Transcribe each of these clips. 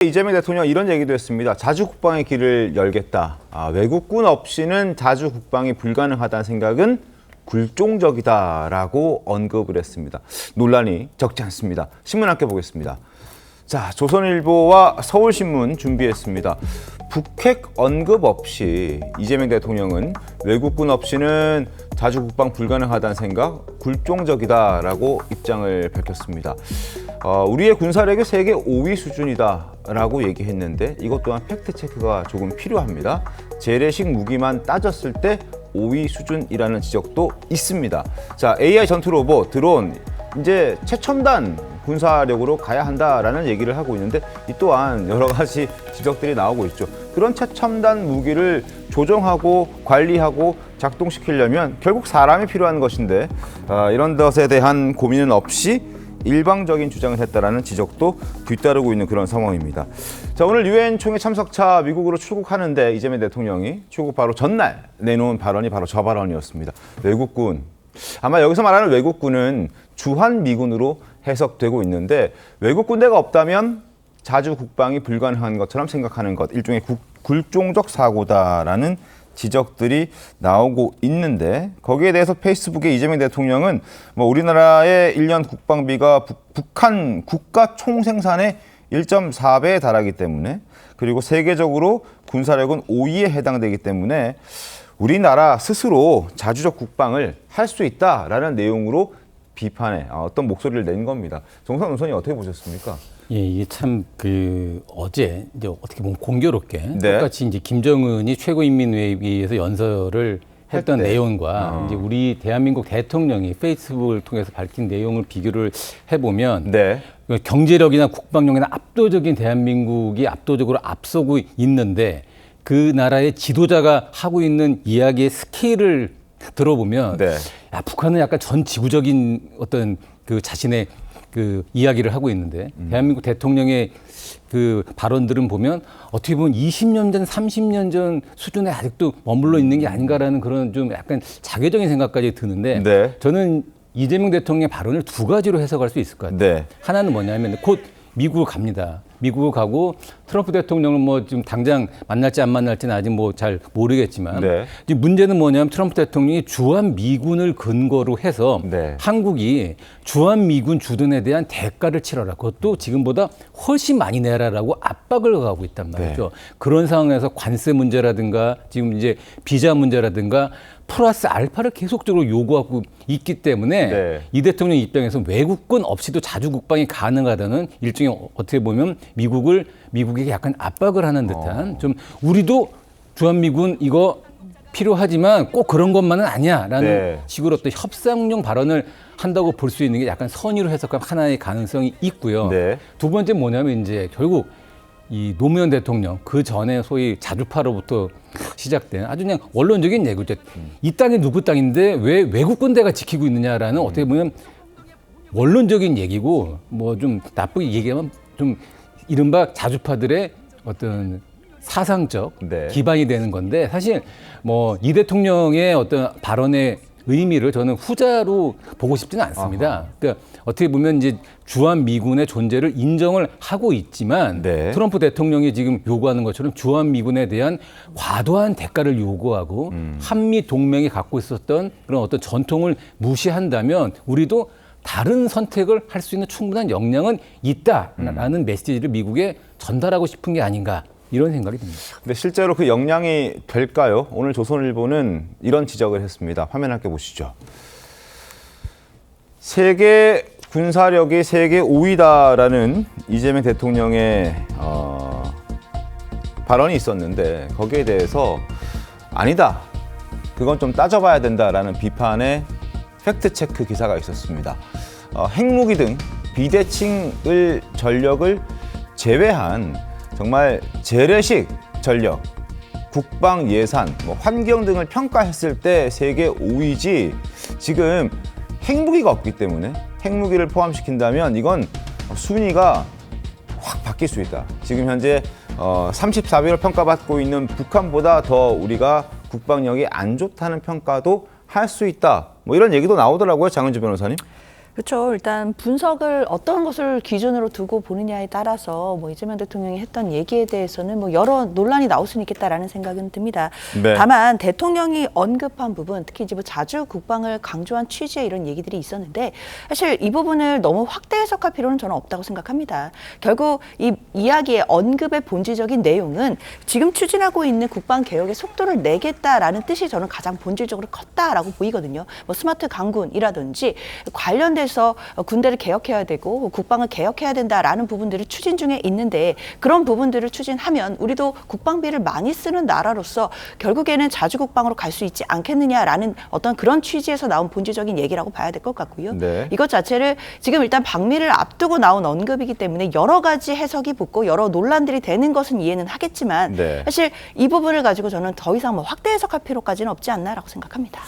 이재명 대통령 이런 얘기도 했습니다. 자주 국방의 길을 열겠다. 외국군 없이는 자주 국방이 불가능하다는 생각은 굴종적이다라고 언급을 했습니다. 논란이 적지 않습니다. 신문 함께 보겠습니다. 자, 조선일보와 서울신문 준비했습니다. 북핵 언급 없이 이재명 대통령은 외국군 없이는 자주 국방 불가능하다는 생각, 굴종적이다라고 입장을 밝혔습니다. 우리의 군사력이 세계 5위 수준이다라고 얘기했는데 이것 또한 팩트체크가 조금 필요합니다. 재래식 무기만 따졌을 때 5위 수준이라는 지적도 있습니다. 자, AI 전투 로봇, 드론, 이제 최첨단 군사력으로 가야 한다라는 얘기를 하고 있는데 이 또한 여러 가지 지적들이 나오고 있죠. 그런 최첨단 무기를 조정하고 관리하고 작동시키려면 결국 사람이 필요한 것인데 이런 것에 대한 고민은 없이 일방적인 주장을 했다라는 지적도 뒤따르고 있는 그런 상황입니다. 자, 오늘 유엔 총회 참석차 미국으로 출국하는데 이재명 대통령이 출국 바로 전날 내놓은 발언이 바로 저 발언이었습니다. 외국군, 아마 여기서 말하는 외국군은 주한미군으로 해석되고 있는데 외국 군대가 없다면 자주 국방이 불가능한 것처럼 생각하는 것, 일종의 굴종적 사고다라는 지적들이 나오고 있는데 거기에 대해서 페이스북에 이재명 대통령은 우리나라의 1년 국방비가 북한 국가 총생산의 1.4배에 달하기 때문에 그리고 세계적으로 군사력은 5위에 해당되기 때문에 우리나라 스스로 자주적 국방을 할 수 있다라는 내용으로 비판의 어떤 목소리를 낸 겁니다. 정상 논선이 어떻게 보셨습니까? 예, 이게 참 어제 이제 어떻게 보면 공교롭게 네. 똑같이 이제 김정은이 최고인민회의에서 연설을 했던 때. 내용과 이제 우리 대한민국 대통령이 페이스북을 통해서 밝힌 내용을 비교를 해보면 네. 경제력이나 국방력이나 압도적인 대한민국이 압도적으로 앞서고 있는데 그 나라의 지도자가 하고 있는 이야기의 스케일을 들어보면 네. 야, 북한은 약간 전 지구적인 어떤 그 자신의 그 이야기를 하고 있는데 대한민국 대통령의 그 발언들은 보면 어떻게 보면 20년 전, 30년 전 수준에 아직도 머물러 있는 게 아닌가라는 그런 좀 약간 자괴적인 생각까지 드는데 네. 저는 이재명 대통령의 발언을 두 가지로 해석할 수 있을 것 같아요. 네. 하나는 뭐냐면 곧 미국을 갑니다. 미국을 가고 트럼프 대통령은 지금 당장 만날지 안 만날지는 아직 잘 모르겠지만 네. 지금 문제는 뭐냐면 트럼프 대통령이 주한 미군을 근거로 해서 네. 한국이 주한 미군 주둔에 대한 대가를 치러라. 그것도 지금보다 훨씬 많이 내라라고 압박을 가하고 있단 말이죠. 네. 그런 상황에서 관세 문제라든가 지금 이제 비자 문제라든가 플러스 알파를 계속적으로 요구하고 있기 때문에 네. 이 대통령 입장에서 외국군 없이도 자주 국방이 가능하다는 일종의 어떻게 보면 미국에게 약간 압박을 하는 듯한 좀 우리도 주한미군 이거 필요하지만 꼭 그런 것만은 아니야라는 네. 식으로 또 협상용 발언을 한다고 볼 수 있는 게 약간 선의로 해석한 하나의 가능성이 있고요. 네. 두 번째 뭐냐면 이제 결국 이 노무현 대통령 그 전에 소위 자주파로부터 시작된 아주 그냥 원론적인 얘기죠. 이 땅이 누구 땅인데 왜 외국 군대가 지키고 있느냐라는 어떻게 보면 원론적인 얘기고 좀 나쁘게 얘기하면 좀 이른바 자주파들의 어떤 사상적 네. 기반이 되는 건데 사실 이 대통령의 어떤 발언의 의미를 저는 후자로 보고 싶지는 않습니다. 그러니까 어떻게 보면 이제 주한 미군의 존재를 인정을 하고 있지만 네. 트럼프 대통령이 지금 요구하는 것처럼 주한 미군에 대한 과도한 대가를 요구하고 한미 동맹이 갖고 있었던 그런 어떤 전통을 무시한다면 우리도 다른 선택을 할 수 있는 충분한 역량은 있다라는 메시지를 미국에 전달하고 싶은 게 아닌가 이런 생각이 듭니다. 근데 실제로 그 역량이 될까요? 오늘 조선일보는 이런 지적을 했습니다. 화면 함께 보시죠. 세계 군사력이 세계 5위다라는 이재명 대통령의 발언이 있었는데 거기에 대해서 아니다. 그건 좀 따져봐야 된다라는 비판의 팩트체크 기사가 있었습니다. 핵무기 등 비대칭을 전력을 제외한 정말 재래식 전력, 국방 예산, 환경 등을 평가했을 때 세계 5위지 지금 핵무기가 없기 때문에 핵무기를 포함시킨다면 이건 순위가 확 바뀔 수 있다. 지금 현재 34위로 평가받고 있는 북한보다 더 우리가 국방력이 안 좋다는 평가도 할 수 있다. 이런 얘기도 나오더라고요, 장은주 변호사님. 그렇죠. 일단 분석을 어떤 것을 기준으로 두고 보느냐에 따라서 뭐 이재명 대통령이 했던 얘기에 대해서는 뭐 여러 논란이 나올 수는 있겠다라는 생각은 듭니다. 네. 다만 대통령이 언급한 부분, 특히 이제 뭐 자주 국방을 강조한 취지의 이런 얘기들이 있었는데 사실 이 부분을 너무 확대 해석할 필요는 저는 없다고 생각합니다. 결국 이 이야기의 언급의 본질적인 내용은 지금 추진하고 있는 국방 개혁의 속도를 내겠다라는 뜻이 저는 가장 본질적으로 컸다라고 보이거든요. 뭐 스마트 강군이라든지 관련돼서 군대를 개혁해야 되고 국방을 개혁해야 된다라는 부분들이 추진 중에 있는데 그런 부분들을 추진하면 우리도 국방비를 많이 쓰는 나라로서 결국에는 자주국방으로 갈 수 있지 않겠느냐라는 어떤 그런 취지에서 나온 본질적인 얘기라고 봐야 될 것 같고요. 네. 이것 자체를 지금 일단 방미를 앞두고 나온 언급이기 때문에 여러 가지 해석이 붙고 여러 논란들이 되는 것은 이해는 하겠지만 네. 사실 이 부분을 가지고 저는 더 이상 뭐 확대 해석할 필요까지는 없지 않나라고 생각합니다.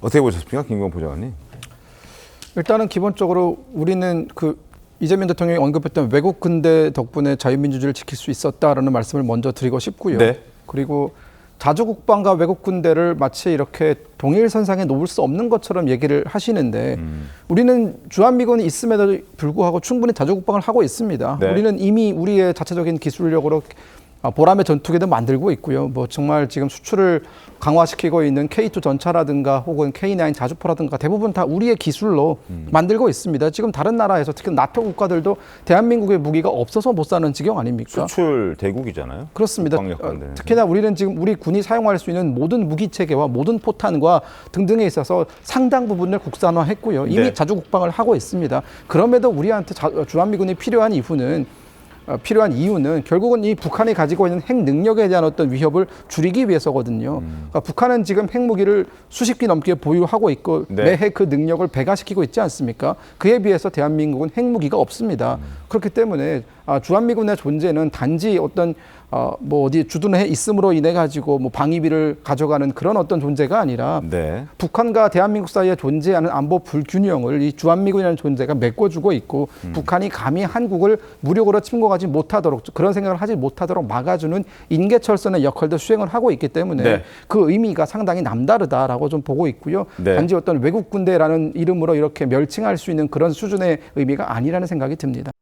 어떻게 보셨습니까, 김경호 보좌관님? 일단은 기본적으로 우리는 그 이재명 대통령이 언급했던 외국 군대 덕분에 자유민주주의를 지킬 수 있었다라는 말씀을 먼저 드리고 싶고요. 네. 그리고 자주국방과 외국 군대를 마치 이렇게 동일선상에 놓을 수 없는 것처럼 얘기를 하시는데 우리는 주한미군이 있음에도 불구하고 충분히 자주국방을 하고 있습니다. 네. 우리는 이미 우리의 자체적인 기술력으로 보람의 전투기도 만들고 있고요. 뭐 정말 지금 수출을 강화시키고 있는 K2 전차라든가 혹은 K9 자주포라든가 대부분 다 우리의 기술로 만들고 있습니다. 지금 다른 나라에서 특히 나토 국가들도 대한민국의 무기가 없어서 못 사는 지경 아닙니까? 수출 대국이잖아요. 그렇습니다. 국방력관들. 특히나 우리는 지금 우리 군이 사용할 수 있는 모든 무기 체계와 모든 포탄과 등등에 있어서 상당 부분을 국산화했고요. 이미 네. 자주 국방을 하고 있습니다. 그럼에도 우리한테 주한미군이 필요한 이유는 결국은 이 북한이 가지고 있는 핵 능력에 대한 어떤 위협을 줄이기 위해서거든요. 그러니까 북한은 지금 핵무기를 수십 기 넘게 보유하고 있고 네. 매해 그 능력을 배가시키고 있지 않습니까? 그에 비해서 대한민국은 핵무기가 없습니다. 그렇기 때문에 주한미군의 존재는 단지 어떤 뭐 어디 주둔해 있음으로 인해 가지고 뭐 방위비를 가져가는 그런 어떤 존재가 아니라 네. 북한과 대한민국 사이에 존재하는 안보 불균형을 이 주한미군이라는 존재가 메꿔주고 있고 북한이 감히 한국을 무력으로 침공하지 못하도록 그런 생각을 하지 못하도록 막아주는 인계철선의 역할도 수행을 하고 있기 때문에 네. 그 의미가 상당히 남다르다라고 좀 보고 있고요. 네. 단지 어떤 외국 군대라는 이름으로 이렇게 멸칭할 수 있는 그런 수준의 의미가 아니라는 생각이 듭니다.